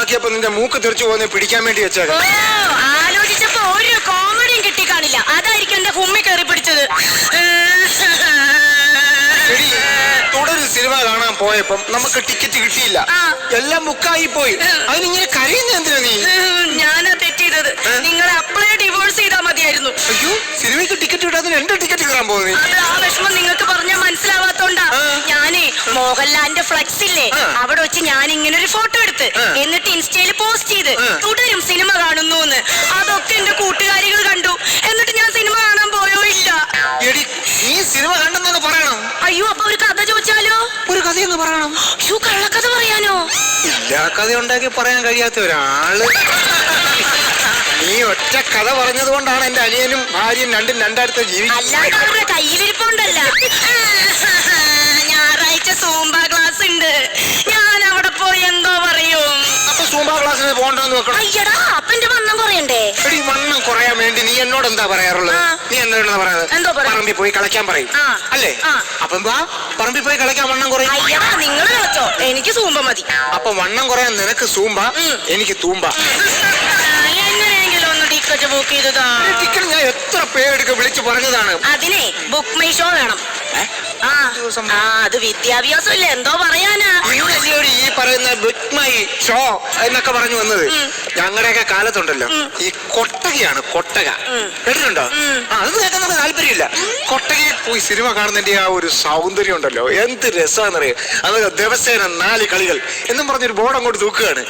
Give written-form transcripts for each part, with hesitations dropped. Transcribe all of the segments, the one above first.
ആക്കിയപ്പോ നിന്റെ മൂക്ക് തെറിച്ചു പോകുന്ന പിടിക്കാൻ വേണ്ടി വെച്ചേക്കാം. ആലോചിച്ചപ്പോ ഒരു കോമഡിയും കിട്ടി കാണില്ല, അതായിരിക്കും എന്റെ ഹുമ്മി കയറി പിടിച്ചത്. തുടരു സിനിമ കാണാൻ പോയപ്പം നമുക്ക് ടിക്കറ്റ് കിട്ടിയില്ല, എല്ലാം ബുക്കായി പോയി. അതിനിങ്ങനെ കഴിയുന്ന എന്തിനാ നീ? ഞാനാ തെറ്റിയത്. നിങ്ങളെ അപ്ലൈ ഡിവോഴ്സ് ചെയ്താ മതിയായിരുന്നു. അയ്യോ, സിനിമയ്ക്ക് ടിക്കറ്റ് കിട്ടാതെ എന്റെ ടിക്കറ്റ് കയറാൻ പോകുന്നു. ആ വിഷമം നിങ്ങൾക്ക് പറഞ്ഞാൽ മനസ്സിലാവാത്തോണ്ടാ. ഞാനേ മോഹൻലാലിന്റെ ഫ്ലെക്സ് ഇല്ലേ, അവിടെ വെച്ച് ഞാൻ ഇങ്ങനെ ഒരു ഫോട്ടോ എടുത്ത് എന്നിട്ട് ഇൻസ്റ്റയിൽ പോസ്റ്റ് ചെയ്ത് തുടരും സിനിമ കാണുന്നു എന്ന്. അതൊക്കെ എന്റെ കൂട്ടുകാരികൾ കണ്ടു. എന്നിട്ട് ഞാൻ സിനിമ കാണാൻ പോയോ ഇല്ല. എടി, നീ സിനിമ കണ്ടെന്നൊന്ന് പറയണം. അയ്യോ, അപ്പൊ ഒരു കഥ ചോദിച്ചാലോ? ഒരു കഥയൊന്ന് പറയണം. അയ്യോ, കള്ളക്കഥ പറയാനോ? എല്ലാ കഥ ഉണ്ടാക്കി പറയാൻ കഴിയാത്ത ഒരാള്. നീ ഒറ്റ കഥ പറഞ്ഞത് കൊണ്ടാണ് എന്റെ അനിയനും ഭാര്യയും രണ്ടും രണ്ടായിരത്തെ ജീവിക്കുന്നത്. അല്ലാണ്ട് അവരുടെ കയ്യിലിരിപ്പുണ്ടല്ല. ഞായറാഴ്ച സൂംബ ക്ലാസ് ഉണ്ട്, ഞാൻ അവിടെ പോയി എന്തോ പറയും. അപ്പൊ സൂംബ ക്ലാസ്സിന് പോകണ്ടെന്ന് വെക്കണം. അയ്യടാ, അപ്പന്റെ വണ്ണം കുറയണ്ടേ? എടി, വണ്ണം കുറയാൻ വേണ്ടി നീ എന്നോട് എന്താ പറയാറുള്ളത്? നീ എന്നോട് പറയുന്നത് പറമ്പിൽ പോയി കളിക്കാൻ പറയും അല്ലേ? അപ്പം പറമ്പിൽ പോയി കളിക്കാൻ വണ്ണം കുറയും. അയ്യടാ, നിങ്ങൾ കളിച്ചോ, എനിക്ക് സൂംബ മതി. അപ്പൊ വണ്ണം കുറയാൻ നിനക്ക് സൂംബ, എനിക്ക് തൂമ്പ. എങ്ങനെയെങ്കിലും ഒന്ന് ടിക്കറ്റ് ബുക്ക് ചെയ്തതാ. ടിക്കറ്റ് ഞാൻ എത്ര പേരെടുക്ക വിളിച്ചു പറഞ്ഞതാണ്. അതിനെ ബുക്ക് മൈ ഷോ വേണം. അത് വിദ്യാഭ്യാസം ഇല്ല, എന്തോ പറയാനാ. ഈ പറയുന്ന ബുക്ക് മൈ ഷോ എന്നൊക്കെ പറഞ്ഞു വന്നത് ഞങ്ങളുടെയൊക്കെ കാലത്തുണ്ടല്ലോ, ഈ കൊട്ടകയാണ്. കൊട്ടക കേട്ടിട്ടുണ്ടോ? അത് കേൾക്കാൻ നമുക്ക് താല്പര്യമില്ല. കൊട്ടകയിൽ പോയി സിനിമ കാണുന്നതിന്റെ ആ ഒരു സൗന്ദര്യം ഉണ്ടല്ലോ, എന്ത് രസമാണെന്നറിയാം. അത് ദിവസേന 4 കളികൾ എന്നും പറഞ്ഞൊരു ബോർഡ് അങ്ങോട്ട് തൂക്കുകയാണ്.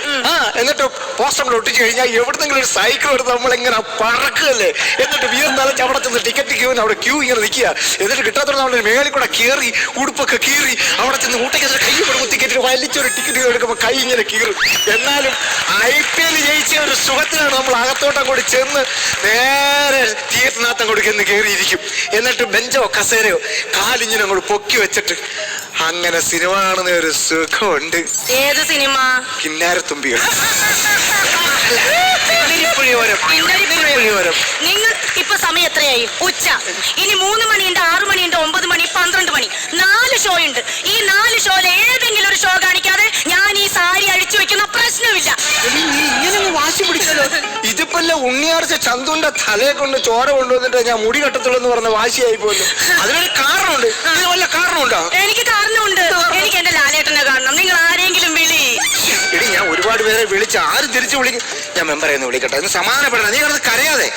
എന്നിട്ട് പോസ്റ്റർ അങ്ങോട്ട് ഒട്ടിച്ചു കഴിഞ്ഞാൽ എവിടെന്നെങ്കിലും ഒരു സൈക്കിൾ എടുത്ത് നമ്മളിങ്ങനെ പറക്കുകയല്ലേ. എന്നിട്ട് വീർന്നാലും അവിടെ ചെന്ന് ടിക്കറ്റ് ക്യൂവിന് അവിടെ ക്യൂ ഇങ്ങനെ നിൽക്കുക. എന്നിട്ട് കിട്ടാത്തോടെ നമ്മൾ മേളിൽ കൂടെ കീറി ഉടുപ്പൊക്കെ കീറി അവിടെ ചെന്ന് ഊട്ടയ്ക്ക് കൈ കൊടുക്കും. ടിക്കറ്റ് വലിച്ചൊരു ടിക്കറ്റ് എടുക്കുമ്പോൾ കൈ ഇങ്ങനെ കീറും. എന്നാലും IPL ജയിച്ച ഒരു സുഖത്തിലാണ് നമ്മൾ അകത്തോട്ട് അങ്ങോട്ട് ചെന്ന് നേരെ തിയേറ്ററിനകത്ത് അങ്ങോട്ട് ചെന്ന് കയറിയിരിക്കും. എന്നിട്ട് ബെഞ്ചോ കസേരയോ കാലിങ്ങനെ അങ്ങോട്ട് പൊക്കി വെച്ചിട്ട് അങ്ങനെ സിനിമ കാണുന്ന ഒരു സുഖമുണ്ട്. ഏത് സിനിമ? കിന്നാരത്തുമ്പികൾ. നിങ്ങൾ ഇപ്പൊ സമയം എത്രയായി? ഉച്ച. ഇനി 3 മണിയുണ്ട്, 6 മണിയുണ്ട്, 9 മണി, 12 മണി, 4 ഷോ ഉണ്ട്. ഈ 4 ഷോയില് ഏതെങ്കിലും ഒരു ഷോ കാണിക്കാതെ ഞാൻ ഈ സാരി അഴിച്ചു വെക്കുന്ന പ്രശ്നമില്ല. വാശി പിടിച്ചല്ലോ. ഇതിപ്പല്ല ഉണ്ണിയാർച്ച ചന്തുന്റെ തലയെ കൊണ്ട് ചോര കൊണ്ടുവന്നിട്ട് ഞാൻ മുടി കെട്ടത്തുള്ളൂ എന്ന് പറഞ്ഞ വാശിയായി പോലും. അതിനൊരു കാരണമുണ്ട്. ഇത് വല്ല കാരണമുണ്ടോ? എനിക്ക് കാരണമുണ്ട്. എനിക്ക് എന്റെ ലാലേട്ടനെ കാണണം. നിങ്ങൾ ആരെങ്കിലും വിളി. എടി, ഞാൻ ഒരുപാട് പേരെ വിളിച്ച് ആരും തിരിച്ചു വിളിക്കും. ഞാൻ മെമ്പറേന്ന് വിളിക്കട്ടെ, ഒന്ന് സമാധാനപ്പെടണം. നീ കിടന്ന് കരയാതെ.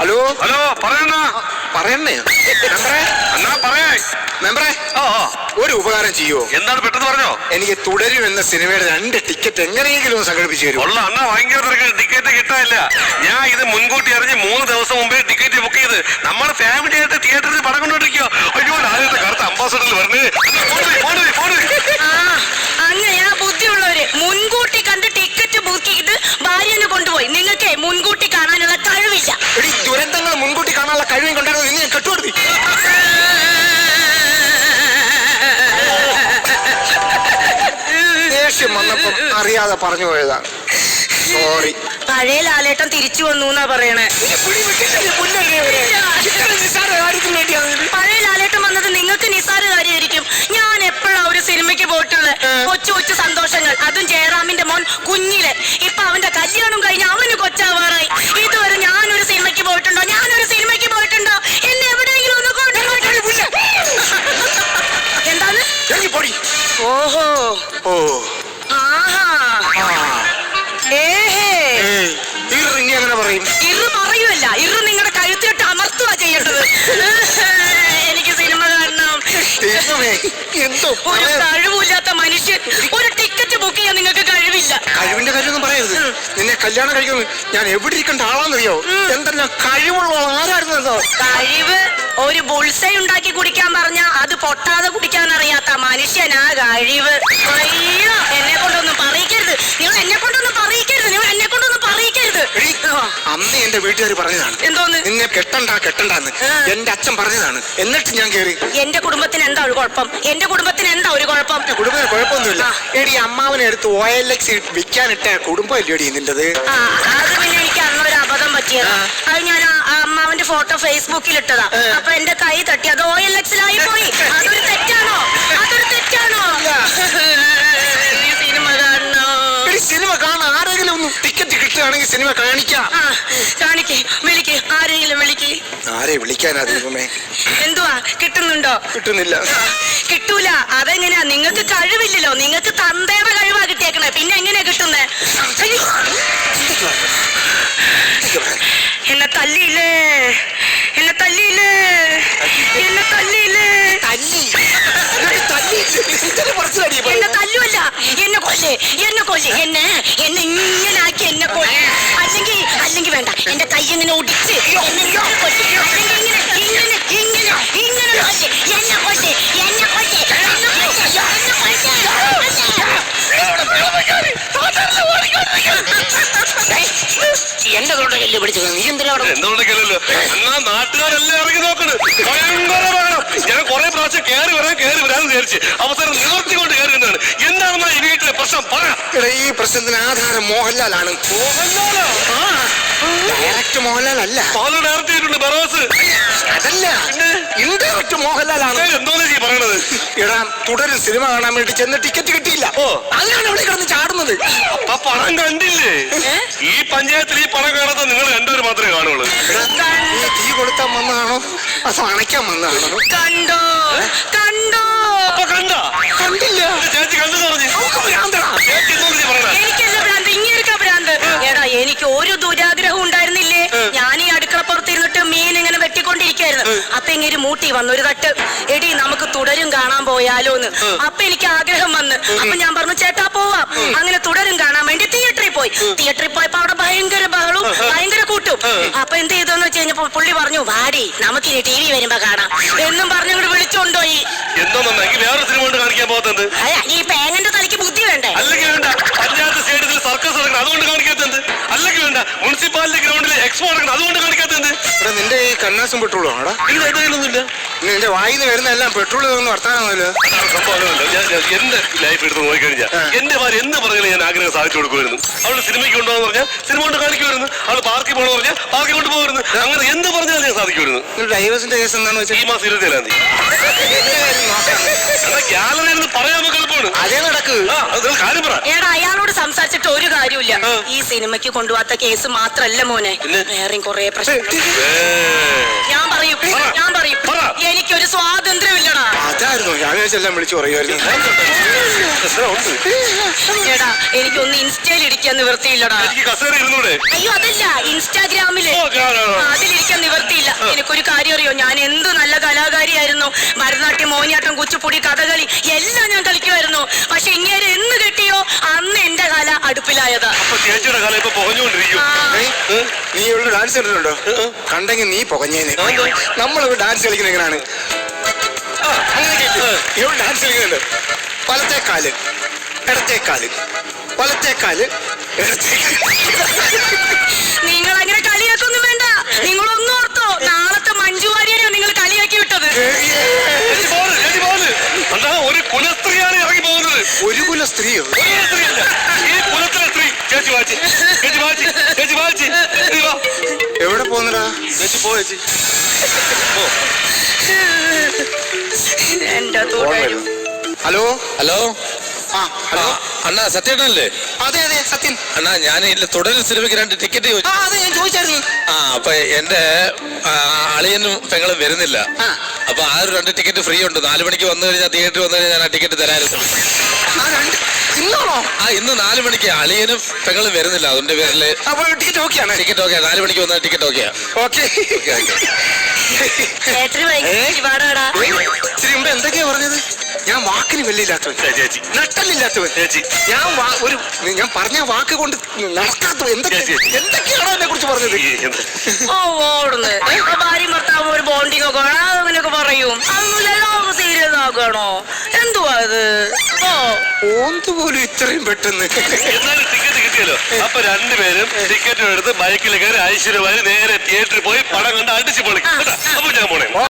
ഹലോ ഹലോ, പറയണേ മെമ്പറേ. എന്നാ പറയാ മെമ്പറേ, ഒരു ഉപകാരം ചെയ്യോ? എന്താണ് പെട്ടെന്ന് പറഞ്ഞോ? എനിക്ക് തുടരും എന്ന സിനിമയുടെ 2 ടിക്കറ്റ് എങ്ങനെയെങ്കിലും സംഘടിപ്പിച്ചു തരും. ഉള്ള അണ്ണാ ഭയങ്കര ടിക്കറ്റ് കിട്ടാനില്ല. ഞാൻ ഇത് മുൻകൂട്ടി അറിഞ്ഞ് 3 ദിവസം മുമ്പേ ടിക്കറ്റ് ബുക്ക് ചെയ്ത് നമ്മുടെ ഫാമിലി ആയിട്ട് തിയേറ്ററിൽ പടം കൊണ്ടിരിക്കുക. അയ്യോ, ആദ്യത്തെ കറുത്ത അംബാസഡറിൽ വരണേ. അങ്ങനെയാ ബുദ്ധിയുള്ളവര് മുൻകൂട്ടി കണ്ട് ടിക്കറ്റ് ബുക്ക് ചെയ്ത് ഭാര്യനെ കൊണ്ടുപോയി. നിങ്ങൾക്ക് മുൻകൂട്ടി കാണാനുള്ള കഴിവില്ല. ദുരന്തങ്ങൾ മുൻകൂട്ടി കാണാനുള്ള കഴിവും കൊണ്ടായിരുന്നു നിങ്ങൾ കെട്ടുകൊടുത്തി. ദേഷ്യം വന്നപ്പം അറിയാതെ പറഞ്ഞു പോയതാണ്. സോറി. പഴയ ലാലേട്ടൻ തിരിച്ചു വന്നു എന്നാ പറയണേ. പഴയ ലാലേട്ടൻ വന്നത് നിങ്ങൾക്ക് നിസ്സാര കാര്യമായിരിക്കും. ഞാൻ എപ്പോഴാ ഒരു സിനിമയ്ക്ക് പോയിട്ടുള്ളത്? കൊച്ചു കൊച്ചു സന്തോഷങ്ങൾ, അതും ജയറാമിന്റെ മോൻ കുഞ്ഞില്. ഇപ്പൊ അവന്റെ കല്യാണം കഴിഞ്ഞ് അവന് കൊച്ചാവാറായി. ഇതുവരെ ഞാനൊരു സിനിമയ്ക്ക് പോയിട്ടുണ്ടോ? എന്നെ എവിടെയെങ്കിലും ഒന്ന് എന്താണ്? ഓഹോ, അങ്ങനെ പറയും. ഇറ് പറയുമല്ല, ഇറ് നിങ്ങളുടെ കഴുത്തിട്ട് അമർത്തുക ചെയ്യേണ്ടത്. എനിക്ക് സിനിമ കാണണം. ഒരു കഴിവില്ലാത്ത മനുഷ്യൻ. ഒരു ടിക്കറ്റ് ബുക്ക് ചെയ്യാൻ നിങ്ങൾക്ക് കഴിവില്ല. കഴിവിന്റെ കാര്യമൊന്നും പറയരുത്. നിന്നെ കല്യാണം കഴിക്കുന്നത് ഞാൻ എവിടെ ഇരിക്കേണ്ട ആളാന്നറിയോ? എന്തെല്ലാം കഴിവുള്ള ആരായിരുന്നോ? കഴിവ് ഒരു ബുൾസൈ ഉണ്ടാക്കി കുടിക്കാൻ പറഞ്ഞ അത് പൊട്ടാതെ കുടിക്കാൻ അറിയാത്ത മനുഷ്യനാ കഴിവ്. അയ്യോ, എന്നെ കൊണ്ടൊന്നും പറയിക്കരുത്. നിങ്ങൾ എന്നെ കൊണ്ടൊന്നും പറയിക്കരുത്. അന്ന് എന്റെ വീട്ടുകാർ പറഞ്ഞതാണ്. എന്തോന്ന്? നിന്നെ കെട്ടണ്ടെന്ന് എന്റെ അച്ഛൻ പറഞ്ഞതാണ്. എന്നിട്ട് ഞാൻ കേറി. എന്റെ കുടുംബത്തിന് എന്താ ഒരു കുഴപ്പം? കുടുംബത്തിന് കുഴപ്പമൊന്നുമില്ല. എടി, അമ്മാവനെ എടുത്ത് OLX വിൽക്കാനിട്ട കുടുംബം ഇല്ലേടി നിന്റത്? അത് പിന്നെ എനിക്ക് അന്നൊരു അബദ്ധം പറ്റിയത്. അത് ഞാൻ അമ്മാവന്റെ ഫോട്ടോ ഫേസ്ബുക്കിൽ ഇട്ടതാ. അപ്പൊ എന്റെ കൈ തട്ടി അത് OLX-ലായി പോയി. അതൊരു തെറ്റാണോ? സിനിമ ടിക്കറ്റ് കിട്ടുകയാണെങ്കിൽ സിനിമ കാണിക്കാം. ആ കാണിക്ക്, വിളിക്ക്, ആരെങ്കിലും വിളിക്ക്. ആരെ വിളിക്കാനാ ദൈവമേ? എന്തുവാ, കിട്ടുന്നുണ്ടോ? കിട്ടുന്നില്ല. കിട്ടൂല. അതെങ്ങനെയാ? നിങ്ങൾക്ക് കഴിവില്ലല്ലോ. നിങ്ങൾക്ക് തന്തയുടെ കഴിവാ കിട്ടിയേക്കണേ. പിന്നെ എങ്ങനെയാ കിട്ടുന്നേ? എന്നെ തല്ലിയില്ലേ, എന്നെ തല്ലിയില്ലേ, എന്നെ തല്ലിയില്ലേ. എന്നെ തല്ലുമല്ല, എന്നെ കൊല്ലേ, എന്നെ കൊല്ലേ, എന്നെ ഇങ്ങനെ ആക്കി എന്നെ കൊല്ലേ. അല്ലെങ്കിൽ വേണ്ട, എന്റെ കൈ ഇങ്ങനെ ഒടിച്ച് എന്നെ ഇങ്ങനെ കൊല്ലേ. അല്ലെങ്കിൽ ഇങ്ങനെ കൊല്ലേ, എന്നെ കൊല്ലേ, എന്നെ കൊല്ലേ, എന്നെ എന്റെ തൊണ്ടല്ലേ പിടിച്ചത്. നീ എന്തിനാ എന്തുകൊണ്ടല്ലോ എന്നാ നാട്ടുകാരെല്ലാം ഇറങ്ങി നോക്കണ്. ഭയങ്കര ബഹളം. ഞാൻ കുറെ പ്രാവശ്യം കയറി വരാന്ന് വിചാരിച്ച് അവസരം നിവർത്തിക്കൊണ്ട് കയറുന്നതാണ്. എന്താണെന്നാ ഈ വീട്ടിലെ പ്രശ്നം പറ. ഈ പ്രശ്നത്തിന് ആധാരം മോഹൻലാലാണ്. ഡയറക്റ്റ് മോഹൻലാൽ അല്ല. പാലോ ഡയറക്റ്റ് ചെയ്തിട്ടുണ്ട് ബറോസ്. അതല്ല, ഇൻഡയറക്റ്റ് മോഹൻലാലാണ്. എന്തോന്നാ ഈ പറയണത്? എടാ, തുടരും സിനിമ കാണാൻ വേണ്ടി ചെന്ന് ടിക്കറ്റ് കിട്ടിയില്ല. അതിനാണ് ഇവിടെ കിടന്ന് ചാടുന്നത്. അപ്പൊ പണം കണ്ടില്ലേ? ഈ പഞ്ചായത്തിൽ ഈ പണം കാണാത്ത നിങ്ങൾ രണ്ടുപേരും മാത്രമേ കാണുള്ളൂ. നീ തീ കൊടുത്താൻ വന്നതാണോ അതോ അണയ്ക്കാൻ വന്നതാണോ? കണ്ടോ, കണ്ടോ? അപ്പൊ കണ്ടില്ല. ചേച്ചി കണ്ടെന്ന് പറഞ്ഞു. ചേച്ചി എന്തോന്ന് പറയണ? എനിക്കല്ല ഭ്രാന്ത്, ഇങ്ങനെയൊക്കെ ഭ്രാന്ത്. എടാ, എനിക്ക് ഒരു ദുരാഗ്രഹം ഉണ്ടായിരുന്നില്ലേ. ഞാൻ ഈ അടുക്കളപ്പുറത്തിരുന്നിട്ട് മീൻ ഇങ്ങനെ വെട്ടിക്കൊണ്ടിരിക്കായിരുന്നു. അപ്പൊ ഇങ്ങനെ മൂട്ടി വന്നു ഒരു തട്ട്. എടി, നമുക്ക് തുടരും കാണാൻ പോയാലോന്ന്. അപ്പൊ എനിക്ക് ആഗ്രഹം വന്ന്. അപ്പൊ ഞാൻ പറഞ്ഞു, ചേട്ടാ പോവാം. അങ്ങനെ തുടരും കാണാൻ വേണ്ടി തിയേറ്ററിൽ പോയി. തിയേറ്ററിൽ പോയപ്പോ അവിടെ ഭയങ്കര ബഹളവും ഭയങ്കര കൂട്ടും. അപ്പൊ എന്ത് ചെയ്തെന്ന് വെച്ച് കഴിഞ്ഞപ്പോ പുള്ളി പറഞ്ഞു, വാടി നമുക്കിനി TV വരുമ്പോ കാണാം എന്നും പറഞ്ഞു ഇങ്ങോട്ട് വിളിച്ചോണ്ടോയി. എന്തോന്നെങ്കിൽ വേറെ സിനിമ കൊണ്ട് കാണിക്കാൻ പോകുന്നത്? അല്ല, ഈ പേങ്ങന്റെ തലയ്ക്ക് ബുദ്ധി വേണ്ടേ? അല്ലെങ്കിൽ വേണ്ട പഞ്ചായത്ത് സ്റ്റേഡിയത്തിൽ സർക്കസ് നടക്കണം, അതുകൊണ്ട് കാണിക്കാത്തത്. അല്ലെങ്കിൽ വേണ്ട മുനിസിപ്പാലിറ്റി ഗ്രൗണ്ടിൽ എക്സ്പോ നടക്കണം, അതുകൊണ്ട് കാണിക്കാത്തത്. നിന്റെ ഈ കണ്ണാസും പെട്രോളും ആടാ? ഇതൊന്നുമില്ല. നിന്റെ വായിന്ന് വരുന്ന എല്ലാം പെട്രോൾ വർത്താനമല്ലോ. എന്റെ ലൈഫ് എടുത്ത് നോക്കിക്കഴിഞ്ഞാൽ എന്റെ ഭാര്യ എന്ത് പറഞ്ഞാലും ഞാൻ ആഗ്രഹം സാധിച്ചു കൊടുക്കുമായിരുന്നു. അവള് സിനിമയ്ക്ക് കൊണ്ടുപോകാന്ന് പറഞ്ഞാൽ സിനിമ കൊണ്ട് കാണിക്കുമായിരുന്നു. അവള് പാർക്കിൽ പോകണമെന്ന് പറഞ്ഞാൽ പാർക്കിൽ കൊണ്ട് പോകുമായിരുന്നു. അങ്ങനെ എന്ത് പറഞ്ഞാലും ഞാൻ സാധിക്കുമായിരുന്നു. ഡൈവേഴ്സിന്റെ കേസ് എന്താണെന്ന് വെച്ചാൽ ഈ മാസം 27-ാം തീയതി ഗാലറിയിൽ നിന്ന് പറയാൻ നമുക്ക് എളുപ്പമാണ്. അതേ നടക്ക്. കാര്യം പറ. എടാ, അയാളോട് സംസാരിച്ചിട്ട് ഒരു കാര്യമില്ല. ഈ സിനിമയ്ക്ക് കൊണ്ടുപോകാത്ത കേസ് മാത്രല്ല മോനെ, വേറെയും കുറെ പ്രശ്നം. ഞാൻ പറയും എനിക്കൊരു സ്വാതന്ത്ര്യമില്ലടാ. അതായിരുന്നു ഞാൻ എല്ലാം വിളിച്ചു പറയുമായിരുന്നു. എടാ, എനിക്കൊന്ന് ഇൻസ്റ്റയിൽ ഇരിക്കാൻ നിവർത്തിയില്ലടാ. അയ്യോ, അതല്ല, ഇൻസ്റ്റാഗ്രാമില് അതിലിരിക്കാൻ നിവർത്തിയില്ല. എനിക്കൊരു കാര്യം അറിയോ, ഞാൻ എന്ത് നല്ല കലാകാരിയായിരുന്നു. ഭരതനാട്യം, മോഹിനിയാട്ടം, കുച്ചിപ്പുടി, കഥകളി എല്ലാം ഞാൻ കളിക്കുമായിരുന്നു. പക്ഷെ ഇങ്ങനെ എന്ന് കിട്ടിയോ അന്ന് എന്റെ കല അടുപ്പിലായതാ. ചേച്ചിയുടെ കല ഇപ്പൊ പുകഞ്ഞുകൊണ്ടിരിക്കും. നീ ഇവിടെ ഡാൻസ് കളിച്ചിട്ടുണ്ടോ? കണ്ടെങ്കിൽ നീ പുകഞ്ഞേന്. നമ്മളിവിടെ ഡാൻസ് കളിക്കുന്ന എങ്ങനെയാണ്? ഇവിടെ ഡാൻസ് കളിക്കുന്നുണ്ട്. വലത്തേക്കാല്, ഇടത്തേക്കാല്, വലത്തേക്കാല്, ഇടത്തേക്കാല്. നിങ്ങൾ അങ്ങനെ കളിയാക്കൊന്നും വേണ്ട. നിങ്ങളൊന്നും ഓർത്തോ, നാളത്തെ മഞ്ജു വാര്യരെയോ നിങ്ങൾ കളിയാക്കി വിട്ടത്. ഒരു കുലസ്ത്രീയാണ് ഇറങ്ങി പോകുന്നത്. ഒരു കുല സ്ത്രീയോ? ഈ കുലത്തിലെ സ്ത്രീ. ചേച്ചി വാച്ചി, ചേച്ചി വാച്ചി, ചേച്ചി വാച്ചി. എവിടെ പോകുന്നടാ? ചേച്ചി പോ ചേച്ചി. എന്റെ തുടരും. Hello hello. ഹലോ അണ്ണാ, സത്യേട്ടനല്ലേ? അതെ അതെ, സത്യൻ. അണ്ണാ, ഞാൻ തുടരും സിനിമയ്ക്ക് 2 ടിക്കറ്റ് ചോദിച്ചു. അതെ, ഞാൻ ചോദിച്ചായിരുന്നു. അപ്പൊ എന്റെ അളിയനും പെങ്ങളും വരുന്നില്ല. അപ്പൊ ആ ഒരു 2 ടിക്കറ്റ് ഫ്രീ ഉണ്ട്. 4 മണിക്ക് വന്നു കഴിഞ്ഞാൽ തിയേറ്ററിൽ വന്നു കഴിഞ്ഞാൽ ഞാൻ ആ ടിക്കറ്റ് തരായിരുന്നു. ഇന്നാണോ? ഇന്ന് 4 മണിക്ക് അളിയനും പെങ്ങളും വരുന്നില്ല. അതിന്റെ പേരില് ടിക്കറ്റ് ഓക്കെയാണ്. Ticket okay. 4 മണിക്ക് വന്നാൽ ടിക്കറ്റ് ഓക്കെയാ. ഓക്കെ. ഇച്ചിരി മുമ്പ് എന്തൊക്കെയാ പറഞ്ഞത്? ഞാൻ വാക്കിന് വെല്ലില്ലാത്തവൻ, നട്ടല്ലില്ലാത്തവൻ, ഞാൻ പറഞ്ഞ വാക്ക് കൊണ്ട് നടക്കാത്തവൻ. എന്തൊക്കെയാണോ എന്നെ കുറിച്ച് പറഞ്ഞത്? ഓടുന്നു ഭാര്യ ഭർത്താവ് ഒരു ബോണ്ടിങ് ഒക്കെ അങ്ങനെയൊക്കെ പറയും. അതൊന്നുമില്ലല്ലോ, സീരിയസ് ആക്കണോ? എന്തുവാ ഇത്? പോലും ഇത്രയും പെട്ടെന്ന്. എന്നാലും ടിക്കറ്റ് കിട്ടിയല്ലോ. അപ്പൊ രണ്ടുപേരും ടിക്കറ്റ് എടുത്ത് ബൈക്കിൽ കയറി ഐശ്വര്യമായി നേരെ തിയേറ്ററിൽ പോയി പടം കണ്ട് അടിച്ചു പൊളിക്കും. അപ്പൊ ഞാൻ പോണേ.